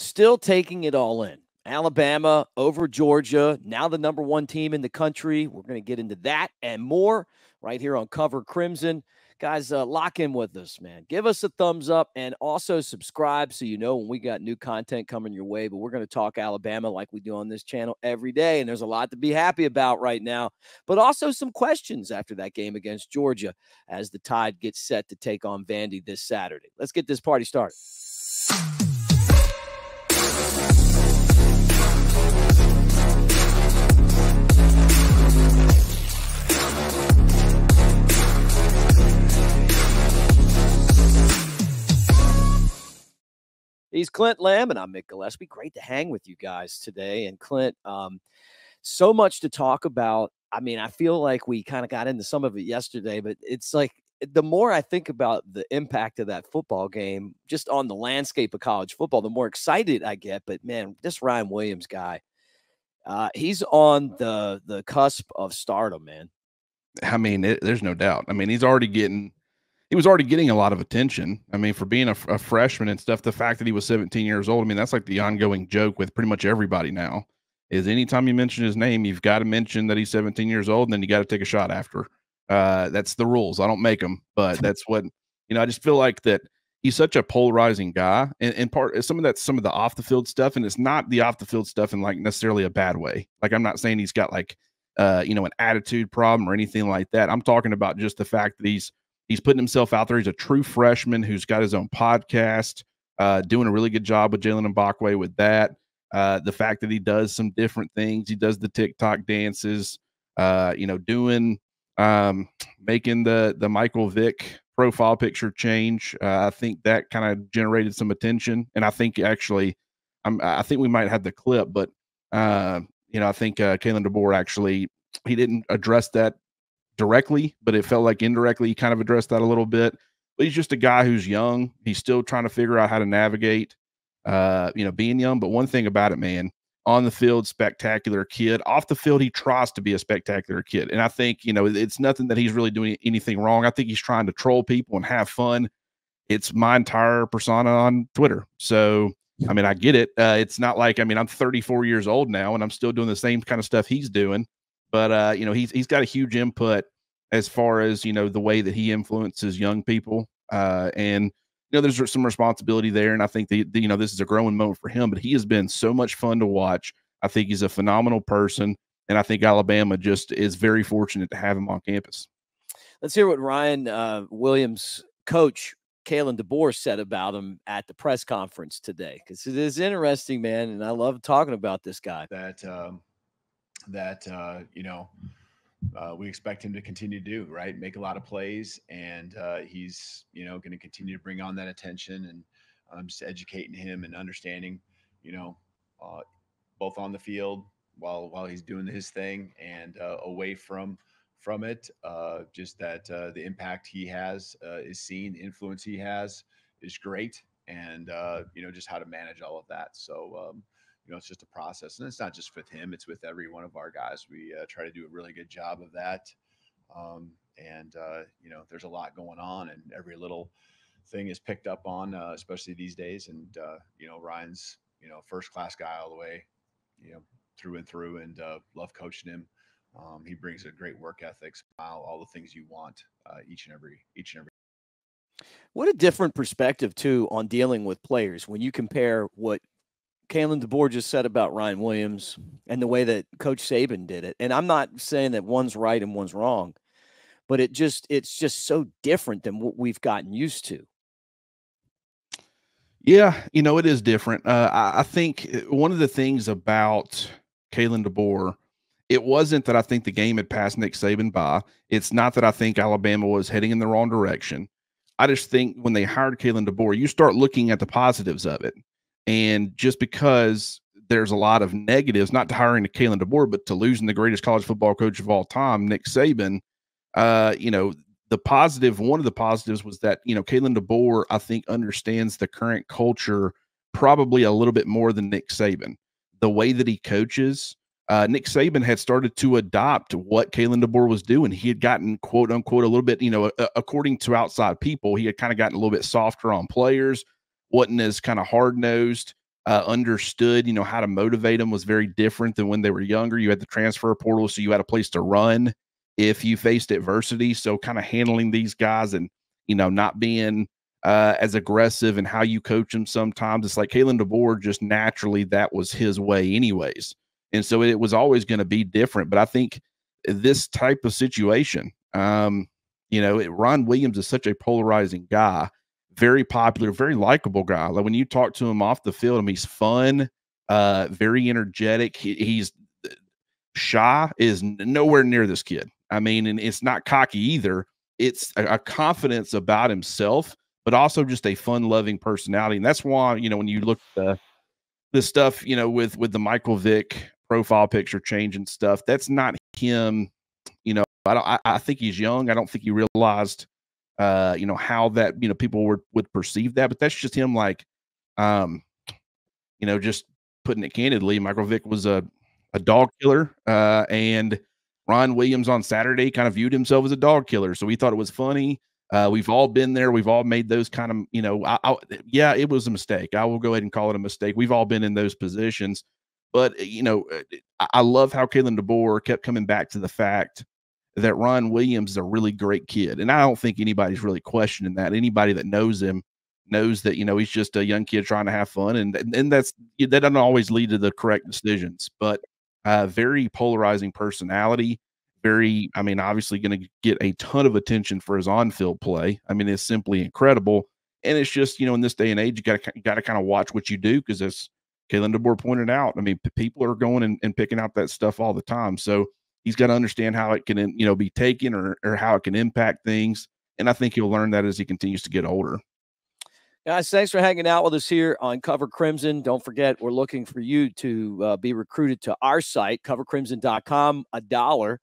Still taking it all in. Alabama over Georgia, now the number one team in the country. We're going to get into that and more right here on Cover Crimson. Guys, lock in with us, man. Give us a thumbs up and also subscribe so you know when we got new content coming your way. But we're going to talk Alabama like we do on this channel every day, and there's a lot to be happy about right now. But also some questions after that game against Georgia as the Tide gets set to take on Vandy this Saturday. Let's get this party started. He's Clint Lamb, and I'm Mick Gillispie. Great to hang with you guys today. And Clint, so much to talk about. I mean, I feel like we kind of got into some of it yesterday, but it's like the more I think about the impact of that football game just on the landscape of college football, the more excited I get. But, man, this Ryan Williams guy, he's on the cusp of stardom, man. I mean, there's no doubt. I mean, he was already getting a lot of attention. I mean, for being a freshman and stuff, the fact that he was 17 years old, I mean, that's like the ongoing joke with pretty much everybody now is anytime you mention his name, you've got to mention that he's 17 years old and then you got to take a shot after. That's the rules. I don't make them, but that's what, I just feel like that he's such a polarizing guy and some of the off the field stuff. And it's not the off the field stuff in like necessarily a bad way. Like, I'm not saying he's got like, an attitude problem or anything like that. I'm talking about just the fact that he's putting himself out there. He's a true freshman who's got his own podcast, doing a really good job with Jalen Mbakwe with that. The fact that he does some different things. He does the TikTok dances, doing making the Michael Vick profile picture change. I think that kind of generated some attention. And I think actually, I think we might have the clip, but, I think Kalen DeBoer actually, he didn't address that directly, but it felt like indirectly he kind of addressed that a little bit. But he's just a guy who's young. He's still trying to figure out how to navigate, being young. But one thing about it, man, on the field, spectacular kid. Off the field, he tries to be a spectacular kid. And I think, it's nothing that he's really doing anything wrong. I think he's trying to troll people and have fun. It's my entire persona on Twitter. So, I mean, I get it. It's not like, I'm 34 years old now and I'm still doing the same kind of stuff he's doing. But, he's got a huge input as far as, the way that he influences young people. And, there's some responsibility there. And I think this is a growing moment for him, but he has been so much fun to watch. I think he's a phenomenal person. And I think Alabama just is very fortunate to have him on campus. Let's hear what Ryan Williams' coach, Kalen DeBoer, said about him at the press conference today. Because it is interesting, man. And I love talking about this guy. We expect him to continue to do, right? Make a lot of plays, and he's, going to continue to bring on that attention and just educating him and understanding, both on the field while he's doing his thing and away from it. Just that the impact he has is seen, the influence he has is great, and just how to manage all of that. So it's just a process, and it's not just with him; it's with every one of our guys. We try to do a really good job of that, there's a lot going on, and every little thing is picked up on, especially these days. And Ryan's first class guy all the way, through and through, and love coaching him. He brings a great work ethic, smile, all the things you want each and every. What a different perspective too on dealing with players when you compare what Kalen DeBoer just said about Ryan Williams and the way that Coach Saban did it. And I'm not saying that one's right and one's wrong, but it's just so different than what we've gotten used to. Yeah, it is different. I think one of the things about Kalen DeBoer, it wasn't that I think the game had passed Nick Saban by. It's not that I think Alabama was heading in the wrong direction. I just think when they hired Kalen DeBoer, you start looking at the positives of it. And just because there's a lot of negatives, not to hiring Kalen DeBoer, but to losing the greatest college football coach of all time, Nick Saban, one of the positives was that, Kalen DeBoer, I think, understands the current culture probably a little bit more than Nick Saban. The way that he coaches, Nick Saban had started to adopt what Kalen DeBoer was doing. He had gotten, quote unquote, a little bit, according to outside people, he had kind of gotten a little bit softer on players, wasn't as kind of hard-nosed. understood, how to motivate them was very different than when they were younger. You had the transfer portal, so you had a place to run if you faced adversity. So kind of handling these guys and, not being as aggressive and how you coach them sometimes. It's like Kalen DeBoer, just naturally that was his way anyways. And so it was always going to be different. But I think this type of situation, Ron Williams is such a polarizing guy, very popular, very likable guy. Like when you talk to him off the field, he's fun, very energetic. He's shy is nowhere near this kid. I mean, and it's not cocky either. It's a confidence about himself, but also just a fun-loving personality. And that's why, when you look at the stuff, with the Michael Vick profile picture change and stuff, that's not him. I think he's young. I don't think he realized, how that, people would perceive that, but that's just him. Like, just putting it candidly, Michael Vick was a dog killer, and Ron Williams on Saturday kind of viewed himself as a dog killer. So we thought it was funny. We've all been there. We've all made those kind of, yeah, it was a mistake. I will go ahead and call it a mistake. We've all been in those positions, but I love how Kalen DeBoer kept coming back to the fact that Ron Williams is a really great kid. And I don't think anybody's really questioning that. Anybody that knows him knows that, he's just a young kid trying to have fun. And that doesn't always lead to the correct decisions, but very polarizing personality. Obviously going to get a ton of attention for his on-field play. It's simply incredible. And it's just, in this day and age, you got to kind of watch what you do, because as Kalen DeBoer pointed out, people are going and picking out that stuff all the time. So he's got to understand how it can, be taken or how it can impact things. And I think he'll learn that as he continues to get older. Guys, thanks for hanging out with us here on Cover Crimson. Don't forget, we're looking for you to be recruited to our site, covercrimson.com, $1.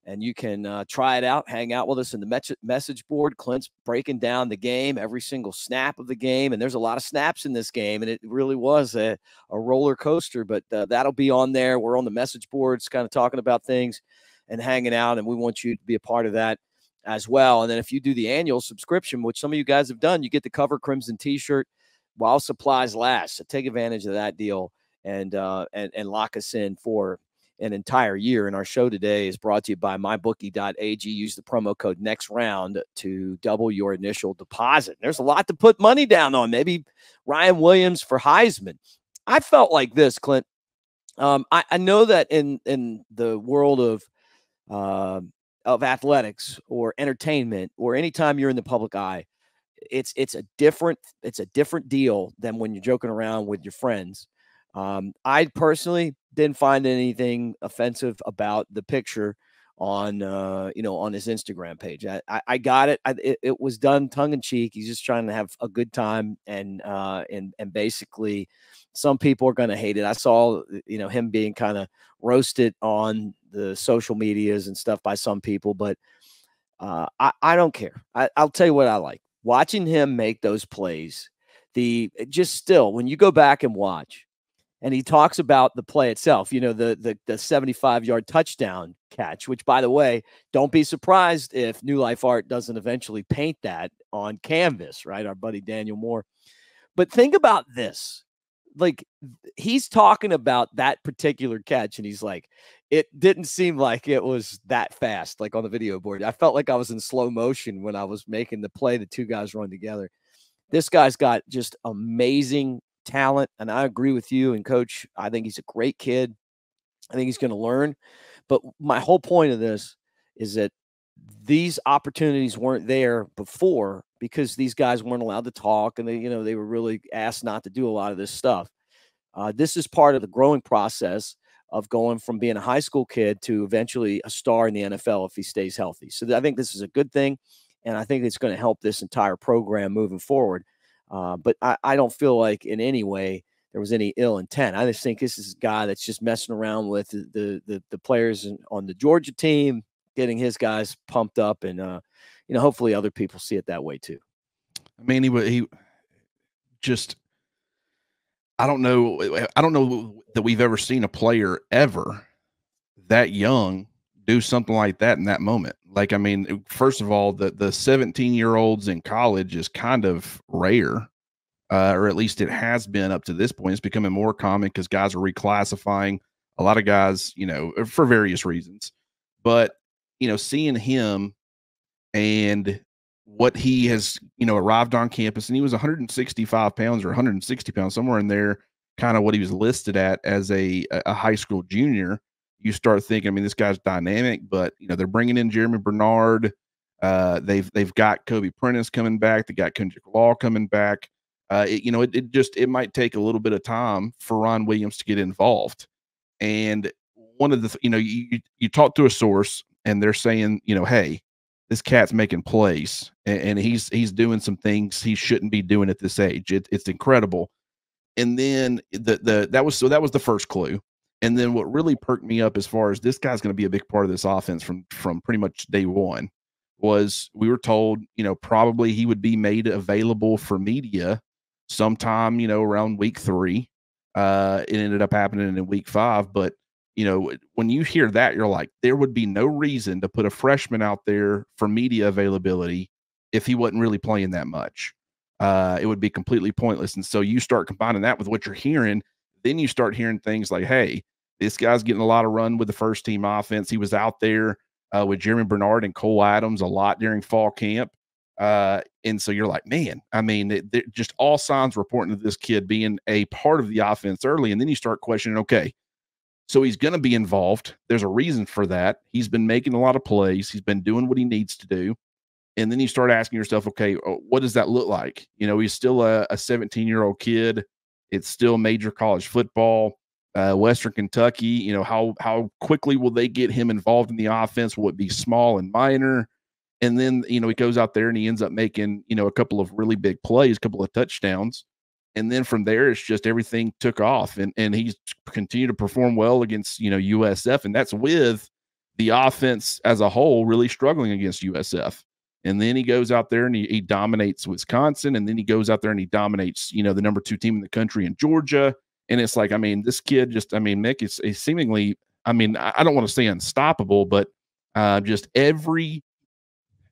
And you can try it out, hang out with us in the message board. Clint's breaking down the game, every single snap of the game. And there's a lot of snaps in this game, and it really was a roller coaster. But that'll be on there. We're on the message boards kind of talking about things and hanging out, and we want you to be a part of that as well. And then if you do the annual subscription, which some of you guys have done, you get the Cover Crimson t-shirt while supplies last. So take advantage of that deal and lock us in for an entire year. And our show today is brought to you by mybookie.ag. Use the promo code NEXTROUND to double your initial deposit. There's a lot to put money down on. Maybe Ryan Williams for Heisman. I felt like this, Clint. I know that in the world of athletics or entertainment, or anytime you're in the public eye, it's a different deal than when you're joking around with your friends. I personally didn't find anything offensive about the picture on his Instagram page. I got it. It was done tongue in cheek. He's just trying to have a good time, and basically some people are going to hate it. I saw, him being kind of roasted on the social medias and stuff by some people, but I don't care. I'll tell you what I like. Watching him make those plays, when you go back and watch, and he talks about the play itself, the 75-yard touchdown catch, which, by the way, don't be surprised if New Life Art doesn't eventually paint that on canvas, right? Our buddy Daniel Moore. But think about this. Like, he's talking about that particular catch, and he's like, it didn't seem like it was that fast, like on the video board. I felt like I was in slow motion when I was making the play, the two guys run together. This guy's got just amazing talent, and I agree with you. And Coach, I think he's a great kid. I think he's going to learn. But my whole point of this is that these opportunities weren't there before because these guys weren't allowed to talk, and they were really asked not to do a lot of this stuff. This is part of the growing process of going from being a high school kid to eventually a star in the NFL if he stays healthy. So I think this is a good thing, and I think it's going to help this entire program moving forward. But I don't feel like in any way there was any ill intent. I just think this is a guy that's just messing around with the players on the Georgia team, getting his guys pumped up, and hopefully other people see it that way too. I mean, he just, I don't know that we've ever seen a player ever that young do something like that in that moment. Like, I mean, first of all, the 17-year-olds in college is kind of rare. or at least it has been up to this point. It's becoming more common because guys are reclassifying. A lot of guys, for various reasons. But, seeing him and what he has, arrived on campus, and he was 165 pounds or 160 pounds, somewhere in there, kind of what he was listed at as a high school junior. You start thinking, I mean, this guy's dynamic, but they're bringing in Jeremy Bernard. They've got Kobe Prentice coming back. They got Kendrick Law coming back. It might take a little bit of time for Ron Williams to get involved. And one of the, you talk to a source and they're saying, hey, this cat's making plays and he's doing some things he shouldn't be doing at this age. It's incredible. And then that was the first clue. And then what really perked me up as far as this guy's going to be a big part of this offense from pretty much day one was we were told, probably he would be made available for media sometime, around week 3. It ended up happening in week 5, but when you hear that, you're like, there would be no reason to put a freshman out there for media availability if he wasn't really playing that much. It would be completely pointless. And so you start combining that with what you're hearing, then you start hearing things like, hey, this guy's getting a lot of run with the first team offense. He was out there with Jeremy Bernard and Cole Adams a lot during fall camp. And so you're like, man, I mean, just all signs reporting to this kid being a part of the offense early. And then you start questioning, okay, so he's going to be involved. There's a reason for that. He's been making a lot of plays. He's been doing what he needs to do. And then you start asking yourself, okay, what does that look like? He's still a 17-year-old kid. It's still major college football, Western Kentucky. How quickly will they get him involved in the offense? Will it be small and minor? And then, he goes out there and he ends up making, a couple of really big plays, a couple of touchdowns. And then from there, it's just everything took off and he's continued to perform well against, USF. And that's with the offense as a whole really struggling against USF. And then he goes out there and he dominates Wisconsin. And then he goes out there and he dominates, the number 2 team in the country in Georgia. And it's like, I mean, this kid Mick is seemingly, I don't want to say unstoppable, but just every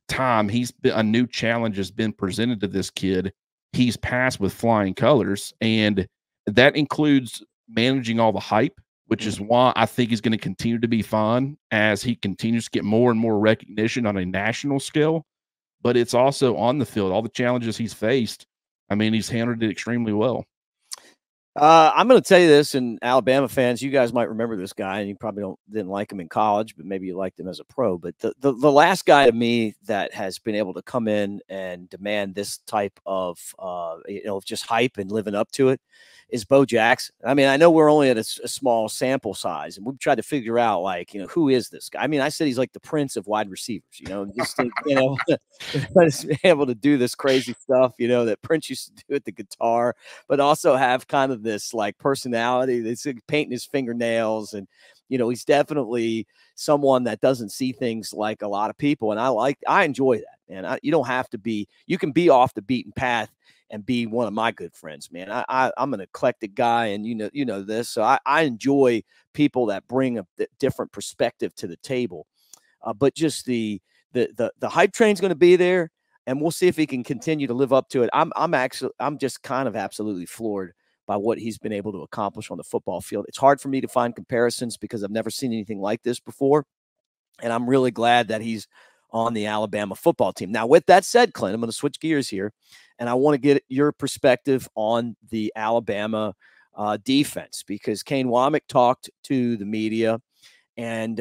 time a new challenge has been presented to this kid, he's passed with flying colors. And that includes managing all the hype, which is why I think he's going to continue to be fun as he continues to get more and more recognition on a national scale. But it's also on the field, all the challenges he's faced. I mean, he's handled it extremely well. I'm going to tell you this, and Alabama fans, you guys might remember this guy, and you probably didn't like him in college, but maybe you liked him as a pro. But the last guy to me that has been able to come in and demand this type of just hype and living up to it is Bo Jackson. I mean, I know we're only at a small sample size, and we've tried to figure out who is this guy. I mean, I said he's like the prince of wide receivers. Just to, be able to do this crazy stuff. That Prince used to do with the guitar, but also have kind of this personality that's painting his fingernails. And, he's definitely someone that doesn't see things like a lot of people. And I enjoy that, man. You don't have to be, you can be off the beaten path and be one of my good friends, man. I'm an eclectic guy, and you know this. So I enjoy people that bring a different perspective to the table. But just the hype train's going to be there, and we'll see if he can continue to live up to it. I'm just kind of absolutely floored by what he's been able to accomplish on the football field. It's hard for me to find comparisons because I've never seen anything like this before. And I'm really glad that he's on the Alabama football team. Now, with that said, Clint, I'm going to switch gears here, and I want to get your perspective on the Alabama defense, because Kane Womack talked to the media, and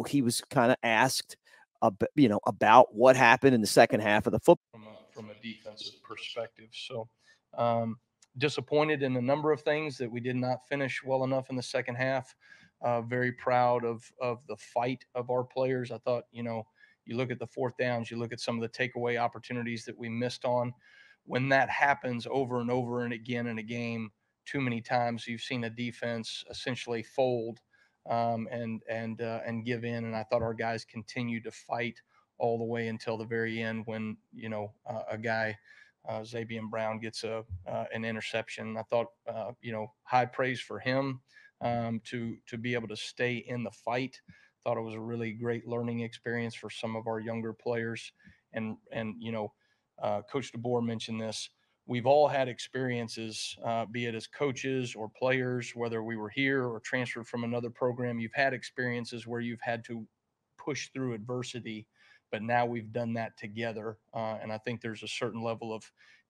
he was kind of asked about what happened in the second half of the football from a defensive perspective. So disappointed in a number of things that we did not finish well enough in the second half. Very proud of the fight of our players. I thought, you look at the fourth downs, you look at some of the takeaway opportunities that we missed on. When that happens over and over and again in a game, too many times, you've seen a defense essentially fold and give in. And I thought our guys continued to fight all the way until the very end when, a guy, Zabian Brown, gets an interception. I thought, high praise for him to be able to stay in the fight. Thought it was a really great learning experience for some of our younger players. And Coach DeBoer mentioned this. we've all had experiences, be it as coaches or players, whether we were here or transferred from another program. You've had experiences where you've had to push through adversity, but now we've done that together. And I think there's a certain level of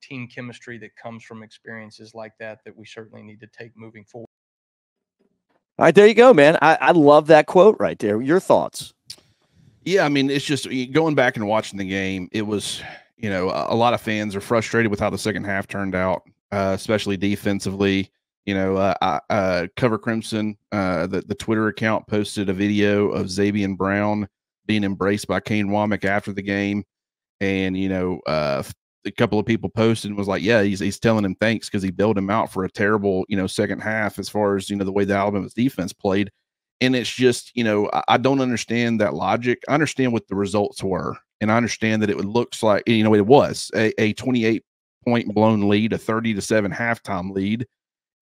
team chemistry that comes from experiences like that we certainly need to take moving forward. All right, there you go, man. I love that quote right there. Your thoughts? Yeah, I mean, it's just going back and watching the game. It was, a lot of fans are frustrated with how the second half turned out, especially defensively. Cover Crimson, the Twitter account posted a video of Xavier Brown being embraced by Kane Womack after the game, and a couple of people posted and was like, yeah, he's telling him thanks because he bailed him out for a terrible second half as far as the way the Alabama's defense played. And it's just, I don't understand that logic. I understand what the results were, and I understand that it looks like, it was a 28-point blown lead, a 30-7 halftime lead.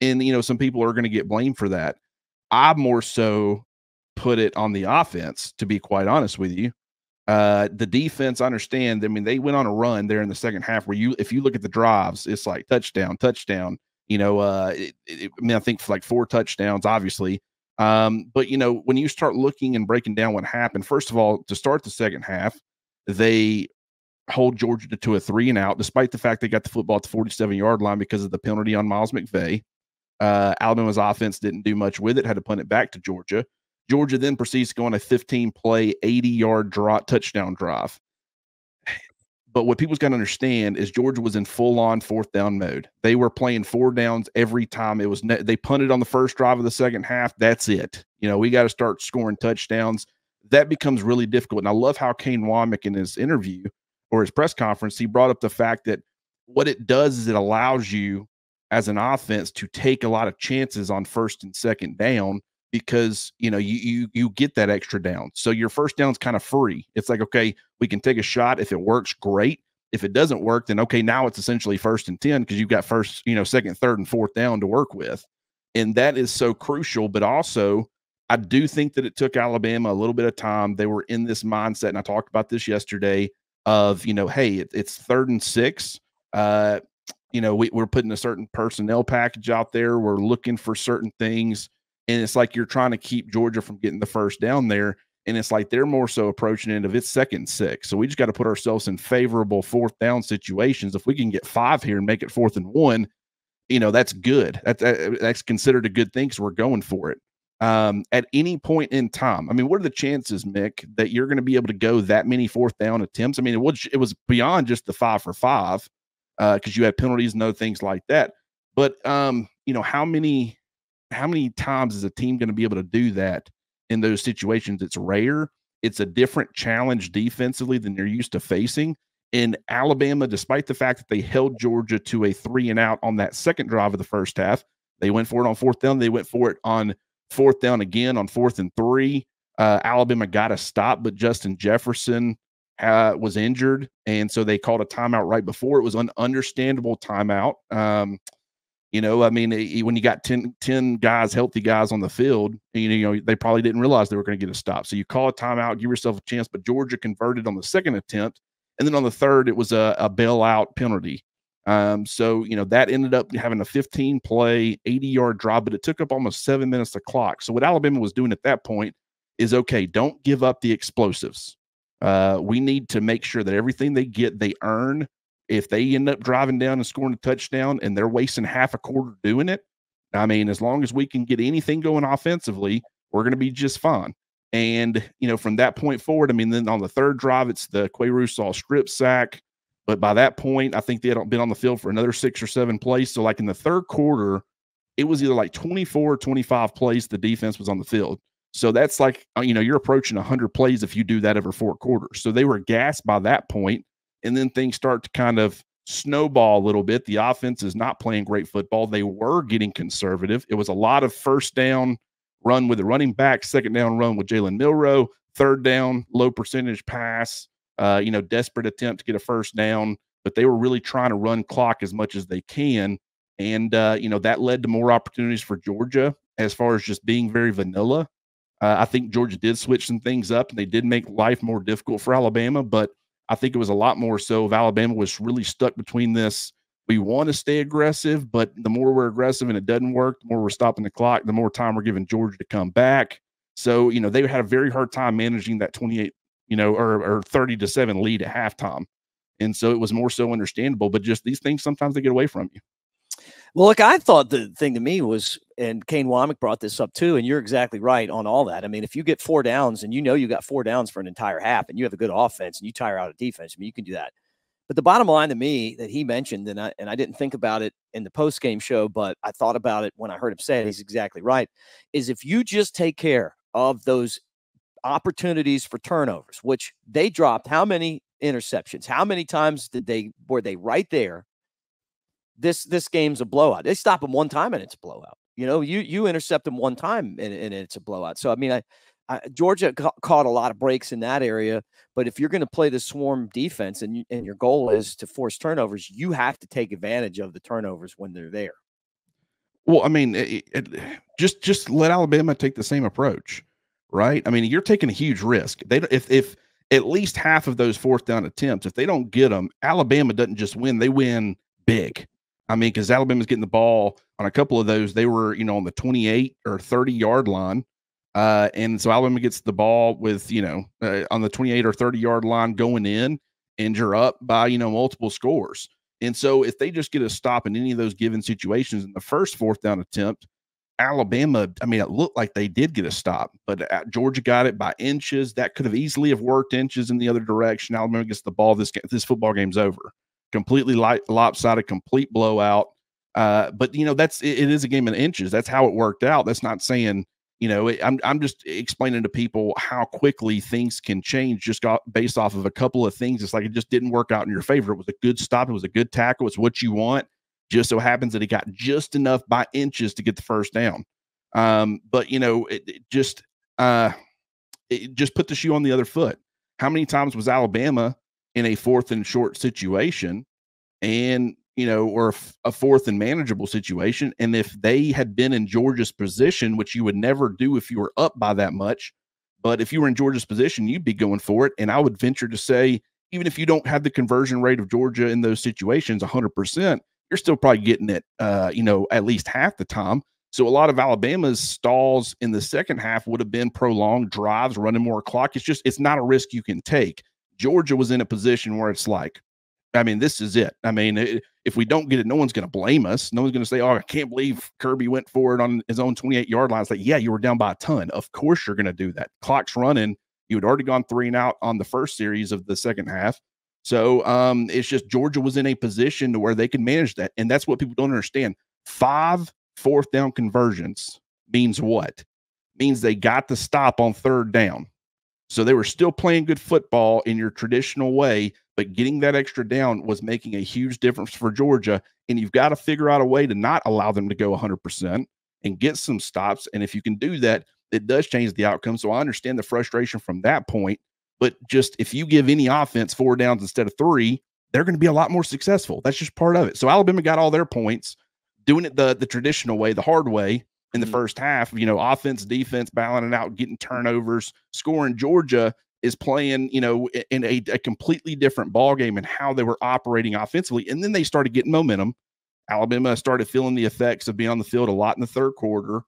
And, some people are going to get blamed for that. I more so put it on the offense, to be quite honest with you. The defense, I understand. I mean, they went on a run there in the second half where if you look at the drives, it's like touchdown. I think for like 4 touchdowns, obviously. But when you start looking and breaking down what happened, first of all, to start the second half, they hold Georgia to a 3-and-out, despite the fact they got the football at the 47-yard line because of the penalty on Miles McVay. Alabama's offense didn't do much with it, had to punt it back to Georgia. Georgia then proceeds to go on a 15-play, 80-yard touchdown drive. But what people's got to understand is Georgia was in full-on fourth down mode. They were playing 4 downs every time. They punted on the first drive of the second half. That's it. We got to start scoring touchdowns. That becomes really difficult. And I love how Kane Womack in his interview or his press conference, he brought up the fact that what it does is it allows you as an offense to take a lot of chances on first and second down because, you get that extra down. So your first down is kind of free. It's like, okay, we can take a shot. If it works, great. If it doesn't work, then okay, now it's essentially 1st and 10 because you've got first, second, third, and fourth down to work with. And that is so crucial. But also, I do think that it took Alabama a little bit of time. They were in this mindset, and I talked about this yesterday, of, hey, it's 3rd and 6. We're putting a certain personnel package out there. We're looking for certain things. And it's like you're trying to keep Georgia from getting the first down there. And it's like they're more so approaching it of it's 2nd and 6. So we just got to put ourselves in favorable fourth down situations. If we can get 5 here and make it 4th and 1, that's good. That's considered a good thing because we're going for it. At any point in time, I mean, what are the chances, Mick, that you're going to be able to go that many fourth down attempts? I mean, it was beyond just the 5 for 5 because you had penalties and other things like that. But, how many times is a team going to be able to do that in those situations? It's rare. It's a different challenge defensively than you're used to facing. In Alabama, despite the fact that they held Georgia to a 3-and-out on that second drive of the first half, they went for it on 4th down. They went for it on 4th down again on 4th and 3. Alabama got a stop, but Justin Jefferson was injured, and so they called a timeout right before. It was an understandable timeout. When you got 10 guys, healthy guys on the field, they probably didn't realize they were going to get a stop. So you call a timeout, give yourself a chance, but Georgia converted on the second attempt. And then on the third, it was a bailout penalty. That ended up having a 15-play, 80-yard drive, but it took up almost 7 minutes of clock. So what Alabama was doing at that point is, okay, don't give up the explosives. We need to make sure that everything they get, they earn. If they end up driving down and scoring a touchdown and they're wasting half a quarter doing it, I mean, as long as we can get anything going offensively, we're going to be just fine. And, from that point forward, I mean, then on the third drive, it's the Quay-Russaw strip sack. But by that point, I think they had been on the field for another 6 or 7 plays. So like in the third quarter, it was either like 24 or 25 plays the defense was on the field. So that's like, you're approaching 100 plays if you do that over 4 quarters. So they were gassed by that point. And then things start to kind of snowball a little bit. The offense is not playing great football. They were getting conservative. It was a lot of first down run with the running back, second down run with Jalen Milroe, third down, low percentage pass, desperate attempt to get a first down. But they were really trying to run clock as much as they can. And, that led to more opportunities for Georgia as far as just being very vanilla. I think Georgia did switch some things up, and they did make life more difficult for Alabama, but I think it was a lot more so if Alabama was really stuck between this We want to stay aggressive, but the more we're aggressive and it doesn't work, the more we're stopping the clock, the more time we're giving Georgia to come back. So, they had a very hard time managing that 28, or 30-7 lead at halftime. And so it was more so understandable, but just these things, sometimes they get away from you. Well, look, I thought the thing to me was, and Kane Womack brought this up too, and you're exactly right on all that. I mean, if you get 4 downs and you got 4 downs for an entire half and you have a good offense and you tire out a defense, I mean, you can do that. But the bottom line to me that he mentioned, and I didn't think about it in the post-game show, but I thought about it when I heard him say it, he's exactly right, is if you just take care of those opportunities for turnovers, which they dropped how many interceptions? How many times were they right there? This game's a blowout. They stop them one time and it's a blowout. You intercept them one time and it's a blowout. So, I mean, Georgia caught a lot of breaks in that area, but if you're going to play the swarm defense and your goal is to force turnovers, you have to take advantage of the turnovers when they're there. Well, I mean, just let Alabama take the same approach, right? I mean, you're taking a huge risk. If at least half of those 4th down attempts, if they don't get them, Alabama doesn't just win; they win big. I mean, because Alabama's getting the ball on a couple of those, they were, on the 28 or 30-yard line. And so Alabama gets the ball with, on the 28 or 30-yard line going in, and you're up by, multiple scores. And so if they just get a stop in any of those given situations in the first 4th down attempt, Alabama, I mean, it looked like they did get a stop, but Georgia got it by inches. That could have easily have worked inches in the other direction. Alabama gets the ball. This football game's over. Completely lopsided, complete blowout. But it is a game in inches. That's how it worked out. That's not saying, I'm just explaining to people how quickly things can change just based off of a couple of things. It's like it just didn't work out in your favor. It was a good stop. It was a good tackle. It's what you want. Just so happens that he got just enough by inches to get the first down. But it just put the shoe on the other foot. How many times was Alabama in a 4th and short situation and, or a 4th and manageable situation? And if they had been in Georgia's position, which you would never do if you were up by that much, but if you were in Georgia's position, you'd be going for it. And I would venture to say, even if you don't have the conversion rate of Georgia in those situations 100%, you're still probably getting it, at least half the time. So a lot of Alabama's stalls in the second half would have been prolonged drives, running more clock. It's not a risk you can take. Georgia was in a position where it's like, I mean, this is it. I mean, if we don't get it, no one's going to blame us. No one's going to say, oh, I can't believe Kirby went for it on his own 28-yard line. It's like, yeah, you were down by a ton. Of course you're going to do that. Clock's running. You had already gone 3 and out on the first series of the second half. So it's just Georgia was in a position to where they could manage that. And that's what people don't understand. 5 4th down conversions means what? Means they got the stop on 3rd down. So they were still playing good football in your traditional way, but getting that extra down was making a huge difference for Georgia. And you've got to figure out a way to not allow them to go 100% and get some stops. And if you can do that, it does change the outcome. So I understand the frustration from that point. But just if you give any offense 4 downs instead of 3, they're going to be a lot more successful. That's just part of it. So Alabama got all their points doing it the traditional way, the hard way in the first half, offense, defense, balancing out, getting turnovers, scoring. Georgia is playing, in a completely different ball game and how they were operating offensively. And then they started getting momentum. Alabama started feeling the effects of being on the field a lot in the 3rd quarter.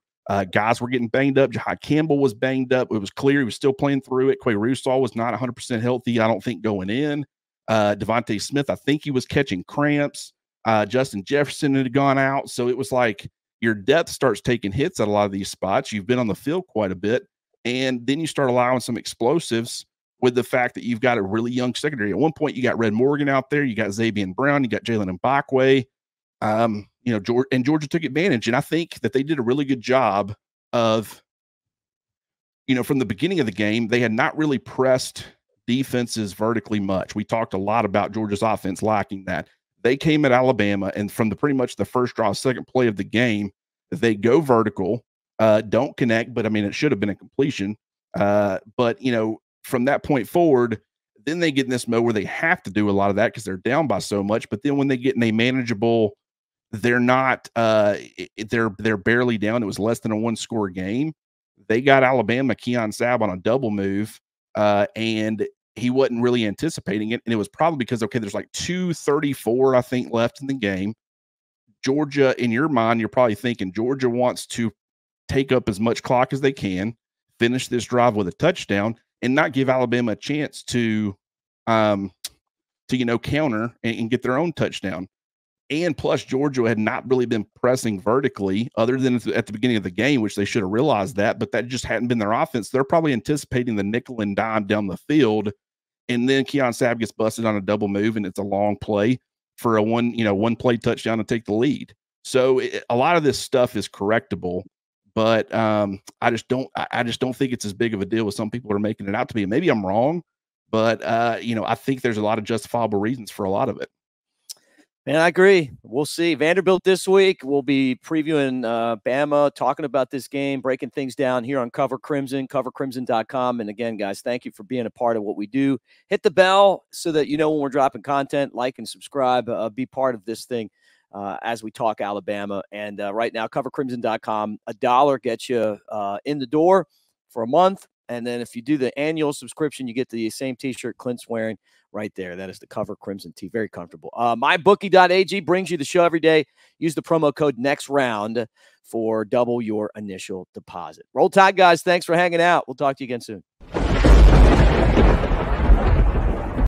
Guys were getting banged up. Jahai Campbell was banged up. It was clear he was still playing through it. Quay Russaw was not 100% healthy, I don't think, going in. Devontae Smith, I think he was catching cramps. Justin Jefferson had gone out. So it was like your depth starts taking hits at a lot of these spots. You've been on the field quite a bit. And then you start allowing some explosives with the fact that you've got a really young secondary. At one point, you got Red Morgan out there. You got Xavier Brown. You got Jalen Mbakwe. Georgia took advantage. And I think that they did a really good job of, from the beginning of the game, they had not really pressed defenses vertically much. We talked a lot about Georgia's offense lacking that. They came at Alabama, and from pretty much the first draw, second play of the game, they go vertical, don't connect, but I mean, it should have been a completion. But from that point forward, then they get in this mode where they have to do a lot of that because they're down by so much. But then when they get in a manageable, they're not, they're barely down. It was less than a 1-score game. They got Alabama, Keon Sabb on a double move, and he wasn't really anticipating it. And it was probably because, okay, there's like 2:34, I think, left in the game. Georgia, in your mind, you're probably thinking Georgia wants to take up as much clock as they can, finish this drive with a touchdown, and not give Alabama a chance to counter and get their own touchdown. And plus, Georgia had not really been pressing vertically other than at the beginning of the game, which they should have realized that, but that just hadn't been their offense. They're probably anticipating the nickel and dime down the field. And then Keon Sabb gets busted on a double move, and it's a long play for a one play touchdown to take the lead. So a lot of this stuff is correctable, but I just don't think it's as big of a deal as some people are making it out to be. And maybe I'm wrong, but I think there's a lot of justifiable reasons for a lot of it. Man, I agree. We'll see. Vanderbilt this week. We'll be previewing Bama, talking about this game, breaking things down here on Cover Crimson, covercrimson.com. And again, guys, thank you for being a part of what we do. Hit the bell so that you know when we're dropping content. Like and subscribe. Be part of this thing as we talk Alabama. And right now, covercrimson.com, $1 gets you in the door for a month. And then if you do the annual subscription, you get the same T-shirt Clint's wearing right there. That is the Cover Crimson tee. Very comfortable. MyBookie.ag brings you the show every day. Use the promo code NEXTROUND for double your initial deposit. Roll Tide, guys. Thanks for hanging out. We'll talk to you again soon.